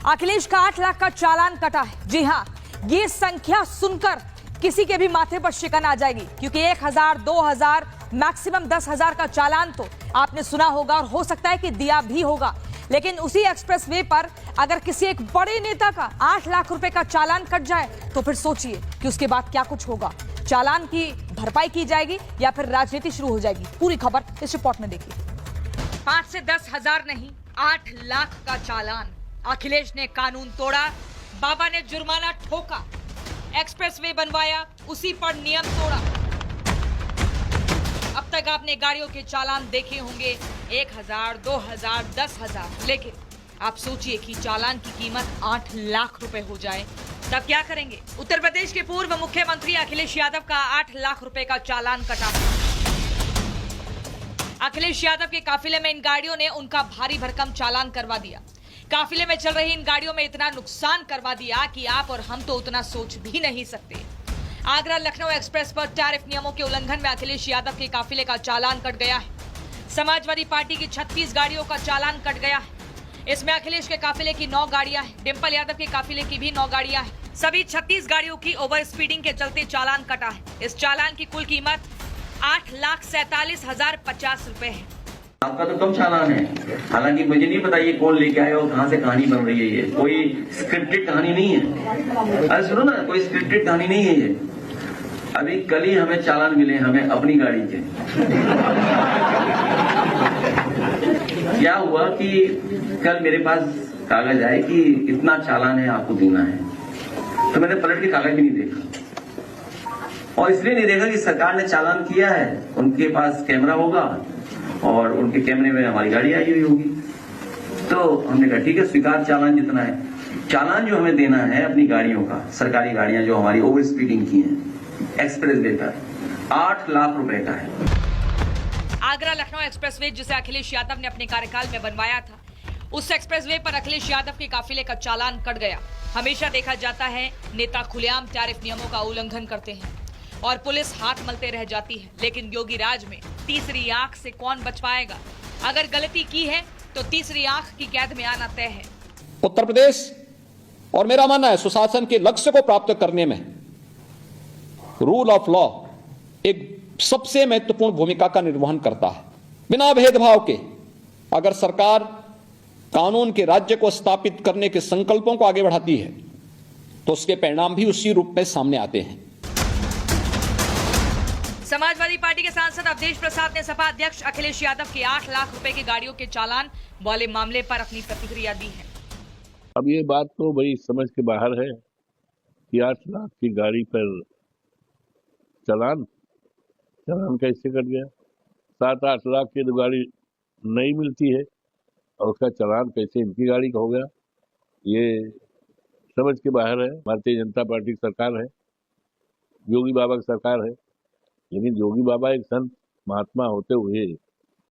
अखिलेश का 8 लाख का चालान कटा है। जी हां, ये संख्या सुनकर किसी के भी माथे पर शिकन आ जाएगी, क्योंकि 1000, 2000, मैक्सिमम 10,000 का चालान तो आपने सुना होगा और हो सकता है कि दिया भी होगा। लेकिन उसी एक्सप्रेसवे पर अगर किसी एक बड़े नेता का 8 लाख रुपए का चालान कट जाए तो फिर सोचिए कि उसके बाद क्या कुछ होगा। चालान की भरपाई की जाएगी या फिर राजनीति शुरू हो जाएगी। पूरी खबर इस रिपोर्ट में देखिए। 5 से 10,000 नहीं, 8 लाख का चालान। अखिलेश ने कानून तोड़ा, बाबा ने जुर्माना ठोका, एक्सप्रेसवे बनवाया, उसी पर नियम तोड़ा। अब तक आपने गाड़ियों के चालान देखे होंगे 1000, 2000, 10,000, लेकिन आप सोचिए कि चालान की कीमत 8 लाख रुपए हो जाए, तब क्या करेंगे? उत्तर प्रदेश के पूर्व मुख्यमंत्री अखिलेश यादव का 8 लाख रुपए का चालान कटा। अखिलेश यादव के काफिले में इन गाड़ियों ने उनका भारी भरकम चालान करवा दिया। काफिले में चल रही इन गाड़ियों में इतना नुकसान करवा दिया कि आप और हम तो उतना सोच भी नहीं सकते। आगरा लखनऊ एक्सप्रेस पर टैरिफ नियमों के उल्लंघन में अखिलेश यादव के काफिले का चालान कट गया है। समाजवादी पार्टी की 36 गाड़ियों का चालान कट गया है। इसमें अखिलेश के काफिले की 9 गाड़ियां हैं, डिंपल यादव के काफिले की भी 9 गाड़ियां हैं। सभी 36 गाड़ियों की ओवर स्पीडिंग के चलते चालान कटा है। इस चालान की कुल कीमत 8,47,050 रुपए है। आपका तो कम चालान है, हालांकि मुझे नहीं पता ये कौन लेके आया और कहाँ से कहानी बन रही है। ये कोई स्क्रिप्टेड कहानी नहीं है। अरे सुनो ना, कोई स्क्रिप्टेड कहानी नहीं है ये। अभी कल ही हमें चालान मिले, हमें अपनी गाड़ी के। क्या हुआ कि कल मेरे पास कागज आए कि इतना चालान है, आपको देना है। तो मैंने पलट के कागज भी नहीं देखा, और इसलिए नहीं देखा कि सरकार ने चालान किया है, उनके पास कैमरा होगा और उनके कैमरे में हमारी गाड़ी आई हुई होगी। तो हमने कहा ठीक है, स्वीकार चालान जितना है। चालान जो हमें देना है अपनी गाड़ियों का, सरकारी गाड़ियां जो हमारी ओवर स्पीडिंग की हैं एक्सप्रेसवे पर, 8 लाख रुपए का है। आगरा लखनऊ एक्सप्रेसवे जिसे अखिलेश यादव ने अपने कार्यकाल में बनवाया था, उस एक्सप्रेसवे पर अखिलेश यादव के काफिले का चालान कट गया। हमेशा देखा जाता है नेता खुलेआम टैरिफ नियमों का उल्लंघन करते हैं और पुलिस हाथ मलते रह जाती है, लेकिन योगी राज में तीसरी आंख से कौन बच पाएगा? अगर गलती की है तो तीसरी आंख की कैद में आना तय है। उत्तर प्रदेश और मेरा मानना है सुशासन के लक्ष्य को प्राप्त करने में रूल ऑफ लॉ एक सबसे महत्वपूर्ण भूमिका का निर्वहन करता है। बिना भेदभाव के अगर सरकार कानून के राज्य को स्थापित करने के संकल्पों को आगे बढ़ाती है तो उसके परिणाम भी उसी रूप में सामने आते हैं। समाजवादी पार्टी के सांसद अवधेश प्रसाद ने सपा अध्यक्ष अखिलेश यादव के 8 लाख रुपए की गाड़ियों के चालान वाले मामले पर अपनी प्रतिक्रिया दी है। अब ये बात तो बड़ी समझ के बाहर है कि 8 लाख की गाड़ी पर चालान कैसे कट गया। 7-8 लाख की तो गाड़ी नहीं मिलती है और उसका चालान कैसे इनकी गाड़ी का हो गया, ये समझ के बाहर है। भारतीय जनता पार्टी की सरकार है, योगी बाबा की सरकार है, लेकिन योगी बाबा एक संत महात्मा होते हुए